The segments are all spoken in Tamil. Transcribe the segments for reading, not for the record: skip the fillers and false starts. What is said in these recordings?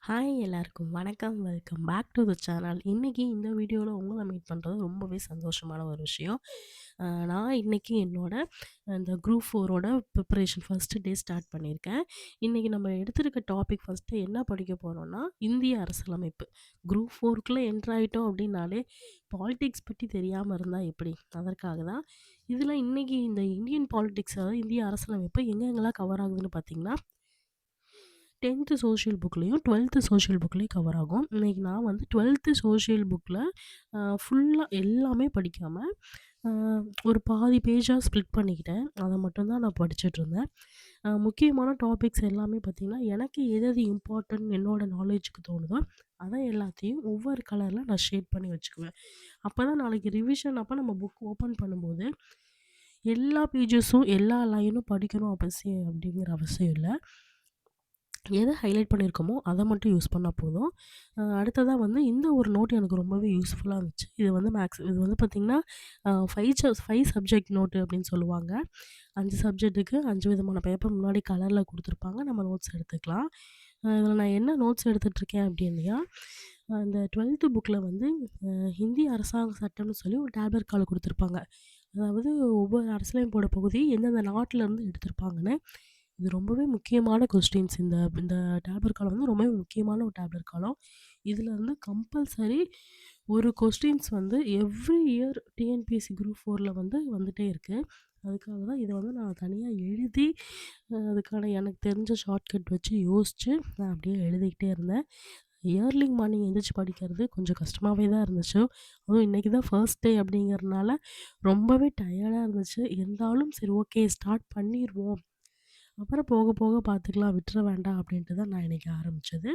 ஹாய் எல்லாருக்கும் வணக்கம். Welcome back to the channel. இன்னைக்கு இந்த வீடியோல உங்கள மீட் பண்றது ரொம்பவே சந்தோஷமான ஒரு விஷயம். நான் இன்னைக்கு என்னோட இந்த குரூப் 4ஓட ப்ரிப்பரேஷன் ஃபர்ஸ்ட் டே ஸ்டார்ட் பண்ணியிருக்கேன். இன்னைக்கு நம்ம எடுத்திருக்க டாபிக் ஃபர்ஸ்ட்டு என்ன படிக்க போறோம்னா, இந்திய அரசியலமைப்பு. குரூப் 4க்குள்ள என்டர் ஆயிட்டோம் அப்படின்னாலே, பாலிடிக்ஸ் பத்தி தெரியாம இருந்தா எப்படி? அதற்காக தான். இதில இன்னைக்கு இந்த இந்தியன் பாலிடிக்ஸ் அதாவது இந்திய அரசியலமைப்பு எங்கெங்கலாம் கவர் ஆகுதுன்னு பார்த்தீங்கன்னா 10த் சோஷியல் புக்லேயும் 12த் சோஷியல் புக்லேயும் கவர் ஆகும். இன்னைக்கு நான் வந்து 12த் சோஷியல் புக்கில் ஃபுல்லாக எல்லாமே படிக்காமல் ஒரு பாதி பேஜாக ஸ்ப்ளிட் பண்ணிக்கிட்டேன். அதை மட்டும்தான் நான் படிச்சுட்ருந்தேன். முக்கியமான டாபிக்ஸ் எல்லாமே பார்த்திங்கன்னா எனக்கு எது எது இம்பார்ட்டன்ட் என்னோட நாலேஜுக்கு தோணுதோ அதை எல்லாத்தையும் ஒவ்வொரு கலரில் நான் ஷேட் பண்ணி வச்சுக்குவேன். அப்போ தான் நாளைக்கு ரிவிஷன் அப்போ நம்ம புக் ஓப்பன் பண்ணும்போது எல்லா பேஜஸும் எல்லா லைனும் படிக்கணும் அவசியம் அப்படிங்கிற அவசியம் இல்லை. எதை ஹைலைட் பண்ணியிருக்கோமோ அதை மட்டும் யூஸ் பண்ணால் போதும். அடுத்ததா வந்து இந்த ஒரு நோட் எனக்கு ரொம்பவே யூஸ்ஃபுல்லா இருந்துச்சு. இது வந்து பார்த்திங்கன்னா 5 சப்ஜெக்ட் நோட்டு அப்படின்னு சொல்லுவாங்க. 5 சப்ஜெக்ட்டுக்கு 5 விதமான பேப்பர் முன்னாடி கலரில் குடுத்துருப்பாங்க. நம்ம நோட்ஸ் எடுத்துக்கலாம். இதில் நான் என்ன நோட்ஸ் எடுத்துகிட்ருக்கேன் அப்படின்னா, இந்த 12த் புக்கில் வந்து ஹிந்தி அரசாங்க சட்டம்னு சொல்லி ஒரு டேப்லெட் கார்டு குடுத்துருப்பாங்க. அதாவது ஒவ்வொரு அரசியலமைப்போட பகுதி எந்தெந்த நாட்டிலேருந்து எடுத்திருப்பாங்கன்னு. இது ரொம்பவே முக்கியமான கொஸ்டின்ஸ். இந்த இந்த டேப்லெட் காலம் வந்து ரொம்பவே முக்கியமான ஒரு டேப்லெட் காலம். இதில இருந்து கம்பல்சரி ஒரு கொஸ்டின்ஸ் வந்து எவ்ரி இயர் டிஎன்பிஎஸ்சி குரூப் 4ல வந்து வந்துட்டே இருக்கு. அதுக்காக தான் இத வந்து நான் தனியா எழுதி அதுக்கான எனக்கு தெரிஞ்ச ஷார்ட்கட் வச்சு யோசிச்சு நான் அப்படியே எழுதிக்கிட்டே இருந்தேன். இயர்லி மார்னிங் எந்திரிச்சு படிக்கிறது கொஞ்சம் கஷ்டமாவே தான் இருந்துச்சு. அதுவும் இன்னைக்கு தான் ஃபர்ஸ்ட் டே அப்படிங்கிறனால ரொம்பவே டயர்டா இருந்துச்சு. இருந்தாலும் சரி ஓகே ஸ்டார்ட் பண்ணிருவோம். அப்புறம் போக போக பார்த்துக்கலாம் விட்டுற வேண்டாம் அப்படின்ட்டு தான் நான் இன்னைக்கு ஆரம்பிச்சது.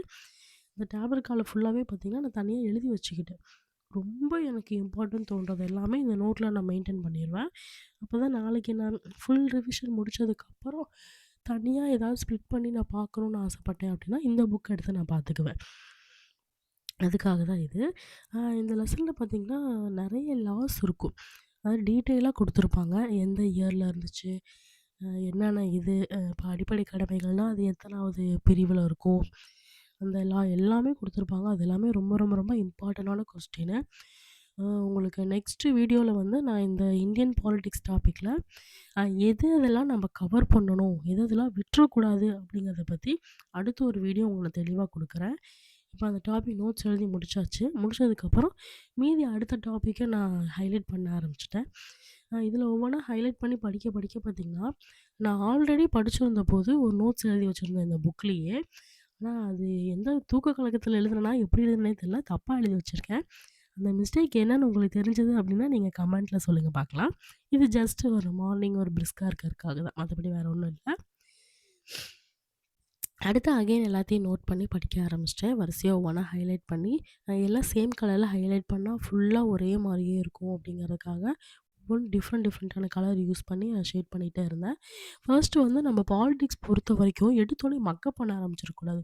இந்த டேப்லெட் கால ஃபுல்லாவே பார்த்தீங்கன்னா, நான் தனியா எழுதி வச்சுக்கிட்டேன். ரொம்ப எனக்கு இம்பார்ட்டன்ட் தோன்றது எல்லாமே இந்த நோட்ல நான் மெயின்டெயின் பண்ணிருவேன். அப்பதான் நாளைக்கு நான் ஃபுல் ரிவிஷன் முடிச்சதுக்கப்புறம் தனியா ஏதாவது ஸ்ப்ளிட் பண்ணி நான் பார்க்கணும்னு ஆசைப்பட்டேன் அப்படின்னா, இந்த புக் எடுத்து நான் பார்த்துக்குவேன். அதுக்காக தான் இது. இந்த லெசன்ல பார்த்தீங்கன்னா, நெறைய லாஸ் இருக்கும். அதாவது டீட்டெயிலா குடுத்துருப்பாங்க. எந்த இயர்ல இருந்துச்சு, என்னென்ன இது இப்போ அடிப்படை கடமைகள்னா, அது எத்தனாவது பிரிவுல இருக்கும். அந்த லா எல்லாமே குடுத்துருப்பாங்க. அது எல்லாமே ரொம்ப ரொம்ப ரொம்ப இம்பார்ட்டன்டான கொஸ்டினு. உங்களுக்கு நெக்ஸ்ட் வீடியோல வந்து நான் இந்த இந்தியன் பாலிடிக்ஸ் டாபிக்ல எது எதெல்லாம் நம்ம கவர் பண்ணணும், எது எதெல்லாம் விட்டுறக்கூடாது அப்படிங்கிறத பத்தி அடுத்த ஒரு வீடியோ உங்களுக்கு தெளிவா குடுக்குறேன். இப்போ அந்த டாபிக் நோட்ஸ் எழுதி முடிச்சாச்சு. முடிச்சதுக்கப்புறம் மீதி அடுத்த டாப்பிக்க நான் ஹைலைட் பண்ண ஆரம்பிச்சுட்டேன். இதில ஒவ்வொன்னா ஹைலைட் பண்ணி படிக்க படிக்க பார்த்தீங்கன்னா, நான் ஆல்ரெடி படிச்சிருந்தபோது ஒரு நோட்ஸ் எழுதி வச்சிருந்தேன் இந்த புக்லேயே. ஆனா அது எந்த தூக்க கலக்கத்தில எழுதுனேனா, எப்படி எழுதுனேனே தெரியல. தப்பா எழுதி வச்சிருக்கேன். அந்த மிஸ்டேக் என்னன்னு உங்களுக்கு தெரிஞ்சது அப்படின்னா, நீங்க கமெண்ட்ல சொல்லுங்க பார்க்கலாம். இது ஜஸ்ட் ஒரு மார்னிங் ஒரு பிரிஸ்கா இருக்கறதுக்காக தான். மத்தபடி வேற ஒண்ணும் இல்ல. அடுத்து அகைன் எல்லாத்தையும் நோட் பண்ணி படிக்க ஆரம்பிச்சிட்டேன். வரிசையா ஒவ்வொன்னா ஹைலைட் பண்ணி, எல்லாம் சேம் கலர்ல ஹைலைட் பண்ணா ஃபுல்லா ஒரே மாரியே இருக்கும் அப்படிங்கிறதுக்காக, ஒவ்வொன்னும் டிஃப்ரெண்ட் டிஃப்ரெண்ட்டான கலர் யூஸ் பண்ணி நான் ஷேட் பண்ணிட்டே இருந்தேன். ஃபர்ஸ்ட்டு வந்து நம்ம பாலிடிக்ஸ் பொறுத்தவரைக்கும் எடுத்தோனே மக்கப் பண்ண ஆரம்பிச்சிடக்கூடாது.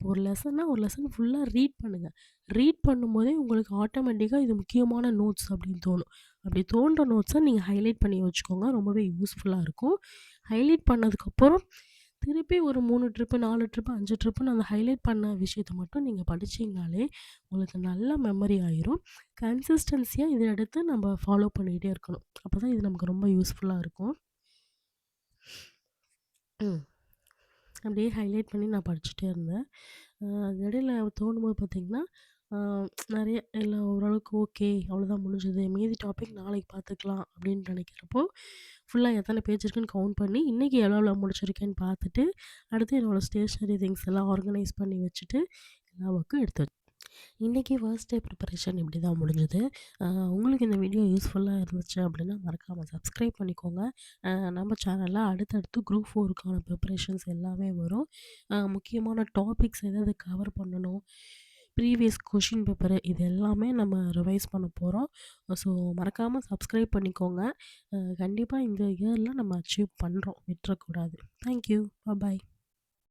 ஒரு லெசன்னா ஒரு லெசன் ஃபுல்லா ரீட் பண்ணுங்க. ரீட் பண்ணும்போதே உங்களுக்கு ஆட்டோமேட்டிக்கா இது முக்கியமான நோட்ஸ் அப்படின்னு தோணும். அப்படி தோன்ற நோட்ஸ நீங்க ஹைலைட் பண்ணி வச்சுக்கோங்க. ரொம்பவே யூஸ்ஃபுல்லா இருக்கும். ஹைலைட் பண்ணதுக்கப்புறம் திருப்பி ஒரு 3 ட்ரிப்பு, 4 ட்ரிப்பு, 5 ட்ரிப்புன்னு அந்த ஹைலைட் பண்ண விஷயத்த மட்டும் நீங்க படிச்சீங்கனாலே, உங்களுக்கு நல்லா மெமரி ஆயிரும். கன்சிஸ்டன்சியா இத எடுத்து நம்ம ஃபாலோ பண்ணிக்கிட்டே இருக்கணும். அப்பதான் இது நமக்கு ரொம்ப யூஸ்ஃபுல்லா இருக்கும். ம். அப்படியே ஹைலைட் பண்ணி நான் படிச்சுட்டே இருந்தேன். இடையில தோணும்போது பார்த்தீங்கன்னா, அ நெறைய எல்லாம் ஓரளவுக்கு ஓகே. அவ்வளோதான் முடிஞ்சது. மீதி டாபிக் நாளைக்கு பார்த்துக்கலாம் அப்படின்னு நினைக்கிறப்போ, ஃபுல்லா எத்தன பேஜ் இருக்குன்னு கவுண்ட் பண்ணி, இன்னைக்கு எவ்வளோ முடிச்சிருக்கேன்னு பார்த்துட்டு, அடுத்து என்னோட ஸ்டேஷனரி திங்ஸ் எல்லாம் ஆர்கனைஸ் பண்ணி வச்சுட்டு, எல்லா ஒர்க்கும் எடுத்து இன்னைக்கு ஃபர்ஸ்ட் டே ப்ரிப்பரேஷன் இப்படி தான் முடிஞ்சது. உங்களுக்கு இந்த வீடியோ யூஸ்ஃபுல்லா இருந்துச்சு அப்படின்னா மறக்காம சப்ஸ்கிரைப் பண்ணிக்கோங்க. நம்ம சேனல்ல அடுத்தடுத்து குரூப் 4க்கான ப்ரிப்பரேஷன்ஸ் எல்லாமே வரும். முக்கியமான டாபிக்ஸ் எது கவர் பண்ணணும், ப்ரீவியஸ் கொஷின் பேப்பரு இது எல்லாமே நம்ம ரிவைஸ் பண்ண போறோம். ஸோ மறக்காம சப்ஸ்கிரைப் பண்ணிக்கோங்க. கண்டிப்பா இந்த இயர்ல நம்ம அச்சீவ் பண்றோம். விட்டுறக்கூடாது. Thank you. பாய்.